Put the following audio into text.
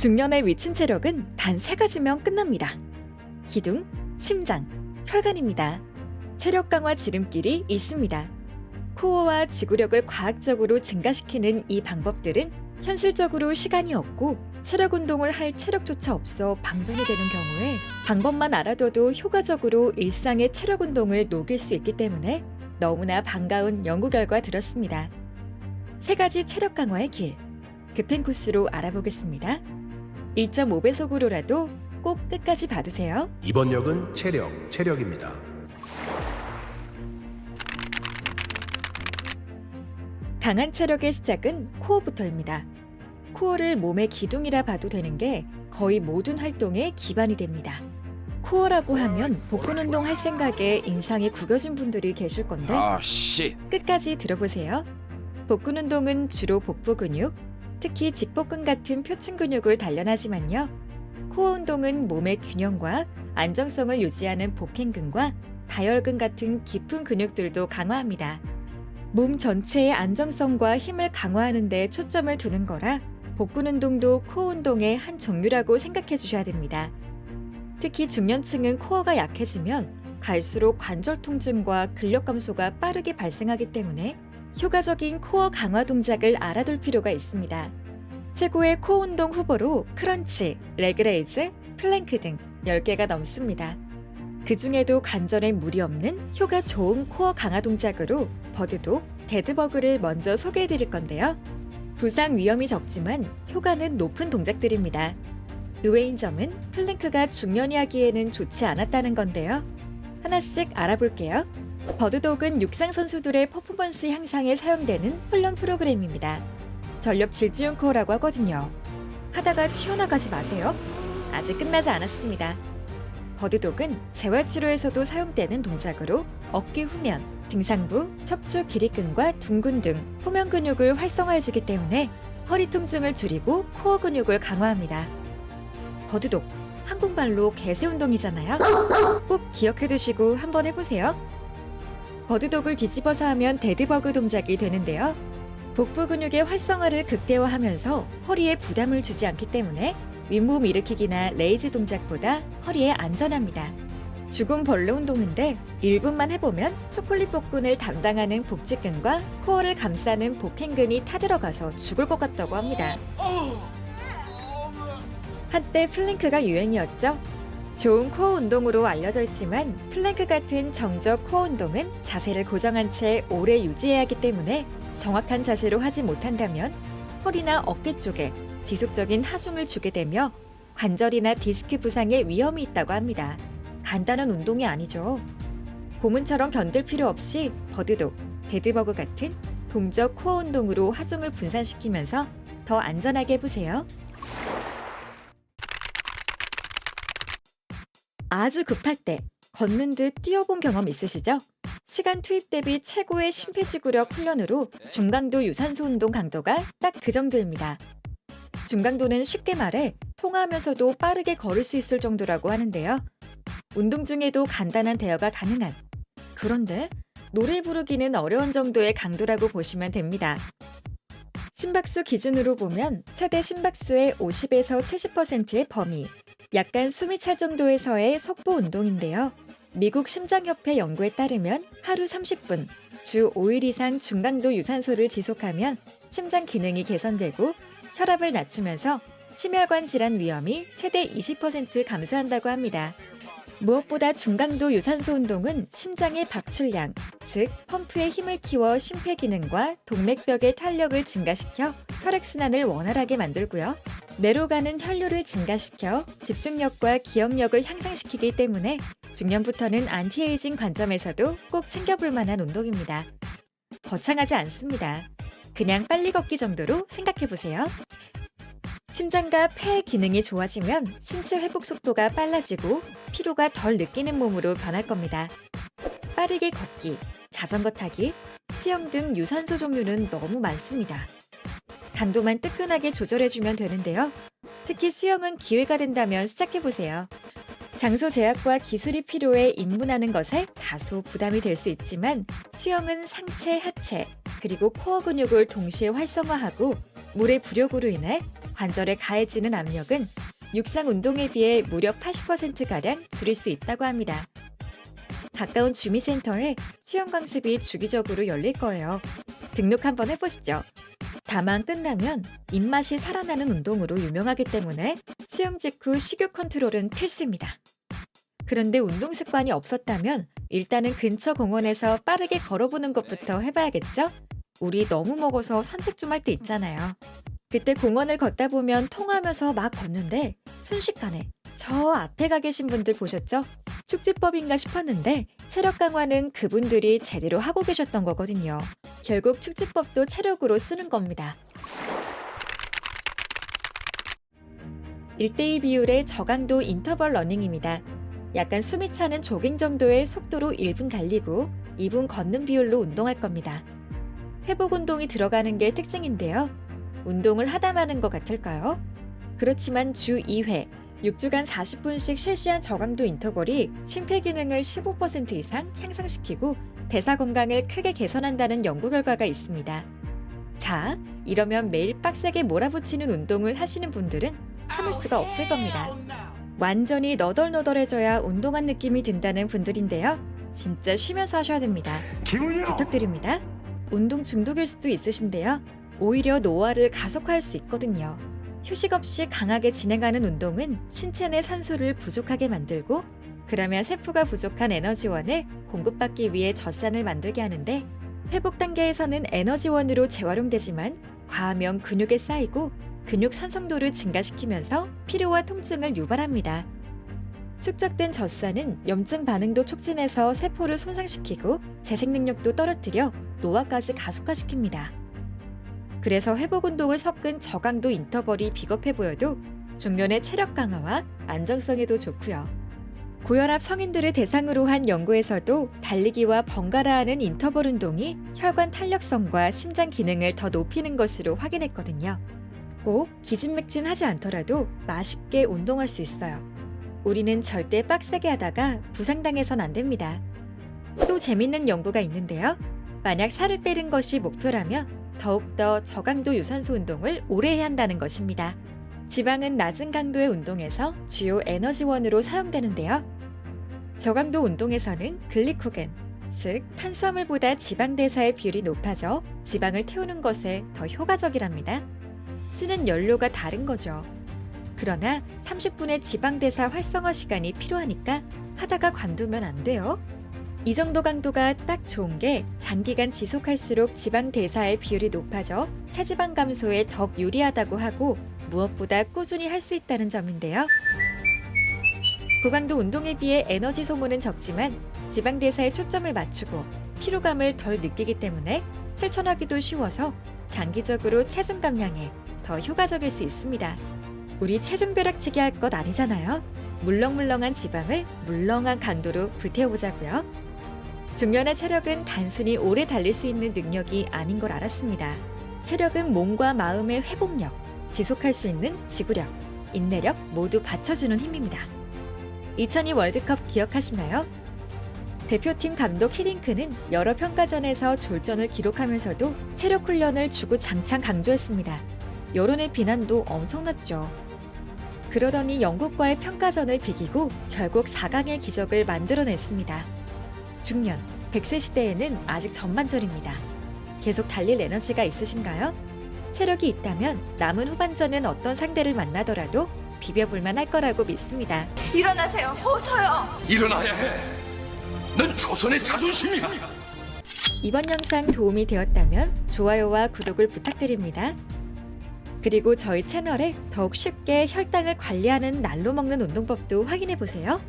중년의 미친 체력은 단 세 가지면 끝납니다. 기둥, 심장, 혈관입니다. 체력 강화 지름길이 있습니다. 코어와 지구력을 과학적으로 증가시키는 이 방법들은 현실적으로 시간이 없고 체력 운동을 할 체력조차 없어 방전이 되는 경우에 방법만 알아둬도 효과적으로 일상의 체력 운동을 녹일 수 있기 때문에 너무나 반가운 연구 결과 들었습니다. 세 가지 체력 강화의 길, 급행 코스로 알아보겠습니다. 1.5배속으로라도 꼭 끝까지 봐두세요. 이번 역은 체력입니다. 강한 체력의 시작은 코어부터입니다. 코어를 몸의 기둥이라 봐도 되는 게 거의 모든 활동의 기반이 됩니다. 코어라고 하면 복근 운동 할 생각에 인상이 구겨진 분들이 계실 건데 끝까지 들어보세요. 복근 운동은 주로 복부 근육, 특히 직복근 같은 표층 근육을 단련하지만요. 코어 운동은 몸의 균형과 안정성을 유지하는 복행근과 다혈근 같은 깊은 근육들도 강화합니다. 몸 전체의 안정성과 힘을 강화하는 데 초점을 두는 거라 복근 운동도 코어 운동의 한 종류라고 생각해 주셔야 됩니다. 특히 중년층은 코어가 약해지면 갈수록 관절 통증과 근력 감소가 빠르게 발생하기 때문에 효과적인 코어 강화 동작을 알아둘 필요가 있습니다. 최고의 코어 운동 후보로 크런치, 레그레이즈, 플랭크 등 10개가 넘습니다. 그 중에도 관절에 무리 없는 효과 좋은 코어 강화 동작으로 버드독, 데드버그를 먼저 소개해 드릴 건데요. 부상 위험이 적지만 효과는 높은 동작들입니다. 의외인 점은 플랭크가 중년이 하기에는 좋지 않았다는 건데요. 하나씩 알아볼게요. 버드독은 육상 선수들의 퍼포먼스 향상에 사용되는 훈련 프로그램입니다. 전력 질주용 코어라고 하거든요. 하다가 튀어나가지 마세요. 아직 끝나지 않았습니다. 버드독은 재활치료에서도 사용되는 동작으로 어깨 후면, 등상부, 척추 기립근과 둔근 등 후면 근육을 활성화해주기 때문에 허리 통증을 줄이고 코어 근육을 강화합니다. 버드독, 한국말로 개새 운동이잖아요. 꼭 기억해두시고 한번 해보세요. 버드독을 뒤집어서 하면 데드버그 동작이 되는데요. 복부 근육의 활성화를 극대화하면서 허리에 부담을 주지 않기 때문에 윗몸 일으키기나 레이즈 동작보다 허리에 안전합니다. 죽은 벌레 운동인데 1분만 해보면 초콜릿 복근을 담당하는 복직근과 코어를 감싸는 복행근이 타들어가서 죽을 것 같다고 합니다. 한때 플랭크가 유행이었죠. 좋은 코어 운동으로 알려져 있지만 플랭크 같은 정적 코어 운동은 자세를 고정한 채 오래 유지해야 하기 때문에 정확한 자세로 하지 못한다면 허리나 어깨 쪽에 지속적인 하중을 주게 되며 관절이나 디스크 부상의 위험이 있다고 합니다. 간단한 운동이 아니죠. 고문처럼 견딜 필요 없이 버드독, 데드버그 같은 동적 코어 운동으로 하중을 분산시키면서 더 안전하게 해보세요. 아주 급할 때 걷는 듯 뛰어본 경험 있으시죠? 시간 투입 대비 최고의 심폐지구력 훈련으로 중강도 유산소 운동 강도가 딱 그 정도입니다. 중강도는 쉽게 말해 통화하면서도 빠르게 걸을 수 있을 정도라고 하는데요. 운동 중에도 간단한 대화가 가능한, 그런데 노래 부르기는 어려운 정도의 강도라고 보시면 됩니다. 심박수 기준으로 보면 최대 심박수의 50에서 70%의 범위, 약간 숨이 찰 정도에서의 속보 운동인데요. 미국 심장협회 연구에 따르면 하루 30분, 주 5일 이상 중강도 유산소를 지속하면 심장 기능이 개선되고 혈압을 낮추면서 심혈관 질환 위험이 최대 20% 감소한다고 합니다. 무엇보다 중강도 유산소 운동은 심장의 박출량, 즉 펌프의 힘을 키워 심폐 기능과 동맥벽의 탄력을 증가시켜 혈액순환을 원활하게 만들고요. 뇌로 가는 혈류를 증가시켜 집중력과 기억력을 향상시키기 때문에 중년부터는 안티에이징 관점에서도 꼭 챙겨볼 만한 운동입니다. 거창하지 않습니다. 그냥 빨리 걷기 정도로 생각해보세요. 심장과 폐의 기능이 좋아지면 신체 회복 속도가 빨라지고 피로가 덜 느끼는 몸으로 변할 겁니다. 빠르게 걷기, 자전거 타기, 수영 등 유산소 종류는 너무 많습니다. 강도만 뜨끈하게 조절해주면 되는데요. 특히 수영은 기회가 된다면 시작해보세요. 장소 제약과 기술이 필요해 입문하는 것에 다소 부담이 될 수 있지만 수영은 상체, 하체, 그리고 코어 근육을 동시에 활성화하고 물의 부력으로 인해 관절에 가해지는 압력은 육상 운동에 비해 무려 80%가량 줄일 수 있다고 합니다. 가까운 주미센터에 수영 강습이 주기적으로 열릴 거예요. 등록 한번 해보시죠. 다만 끝나면 입맛이 살아나는 운동으로 유명하기 때문에 수영 직후 식욕 컨트롤은 필수입니다. 그런데 운동 습관이 없었다면 일단은 근처 공원에서 빠르게 걸어보는 것부터 해봐야겠죠? 우리 너무 먹어서 산책 좀 할 때 있잖아요. 그때 공원을 걷다 보면 통하면서 막 걷는데 순식간에 저 앞에 가 계신 분들 보셨죠? 축지법인가 싶었는데 체력 강화는 그분들이 제대로 하고 계셨던 거거든요. 결국 축지법도 체력으로 쓰는 겁니다. 1대2 비율의 저강도 인터벌 러닝입니다. 약간 숨이 차는 조깅 정도의 속도로 1분 달리고 2분 걷는 비율로 운동할 겁니다. 회복 운동이 들어가는 게 특징인데요. 운동을 하다 마는 것 같을까요? 그렇지만 주 2회, 6주간 40분씩 실시한 저강도 인터벌이 심폐기능을 15% 이상 향상시키고 대사 건강을 크게 개선한다는 연구 결과가 있습니다. 자, 이러면 매일 빡세게 몰아붙이는 운동을 하시는 분들은 참을 수가 없을 겁니다. 완전히 너덜너덜해져야 운동한 느낌이 든다는 분들인데요. 진짜 쉬면서 하셔야 됩니다. 부탁드립니다. 운동 중독일 수도 있으신데요. 오히려 노화를 가속화할 수 있거든요. 휴식 없이 강하게 진행하는 운동은 신체 내 산소를 부족하게 만들고 그러면 세포가 부족한 에너지원을 공급받기 위해 젖산을 만들게 하는데 회복 단계에서는 에너지원으로 재활용되지만 과하면 근육에 쌓이고 근육 산성도를 증가시키면서 피로와 통증을 유발합니다. 축적된 젖산은 염증 반응도 촉진해서 세포를 손상시키고 재생 능력도 떨어뜨려 노화까지 가속화시킵니다. 그래서 회복 운동을 섞은 저강도 인터벌이 비겁해 보여도 중년의 체력 강화와 안정성에도 좋고요. 고혈압 성인들을 대상으로 한 연구에서도 달리기와 번갈아 하는 인터벌 운동이 혈관 탄력성과 심장 기능을 더 높이는 것으로 확인했거든요. 꼭 기진맥진하지 않더라도 맛있게 운동할 수 있어요. 우리는 절대 빡세게 하다가 부상당해선 안 됩니다. 또 재밌는 연구가 있는데요. 만약 살을 빼는 것이 목표라면 더욱더 저강도 유산소 운동을 오래 해야 한다는 것입니다. 지방은 낮은 강도의 운동에서 주요 에너지원으로 사용되는데요. 저강도 운동에서는 글리코겐, 즉 탄수화물보다 지방 대사의 비율이 높아져 지방을 태우는 것에 더 효과적이랍니다. 쓰는 연료가 다른 거죠. 그러나 30분의 지방 대사 활성화 시간이 필요하니까 하다가 관두면 안 돼요. 이 정도 강도가 딱 좋은 게 장기간 지속할수록 지방 대사의 비율이 높아져 체지방 감소에 더욱 유리하다고 하고 무엇보다 꾸준히 할 수 있다는 점인데요. 고강도 운동에 비해 에너지 소모는 적지만 지방 대사에 초점을 맞추고 피로감을 덜 느끼기 때문에 실천하기도 쉬워서 장기적으로 체중 감량에 더 효과적일 수 있습니다. 우리 체중 벼락치기 할 것 아니잖아요. 물렁물렁한 지방을 물렁한 강도로 불태워보자고요. 중년의 체력은 단순히 오래 달릴 수 있는 능력이 아닌 걸 알았습니다. 체력은 몸과 마음의 회복력, 지속할 수 있는 지구력, 인내력 모두 받쳐주는 힘입니다. 2002 월드컵 기억하시나요? 대표팀 감독 히딩크는 여러 평가전에서 졸전을 기록하면서도 체력 훈련을 주구장창 강조했습니다. 여론의 비난도 엄청났죠. 그러더니 영국과의 평가전을 비기고 결국 4강의 기적을 만들어냈습니다. 중년, 100세 시대에는 아직 전반전입니다. 계속 달릴 에너지가 있으신가요? 체력이 있다면 남은 후반전은 어떤 상대를 만나더라도 비벼볼만 할 거라고 믿습니다. 일어나세요. 어서요. 일어나야 해. 넌 조선의 자존심이야. 이번 영상 도움이 되었다면 좋아요와 구독을 부탁드립니다. 그리고 저희 채널에 더욱 쉽게 혈당을 관리하는 날로 먹는 운동법도 확인해보세요.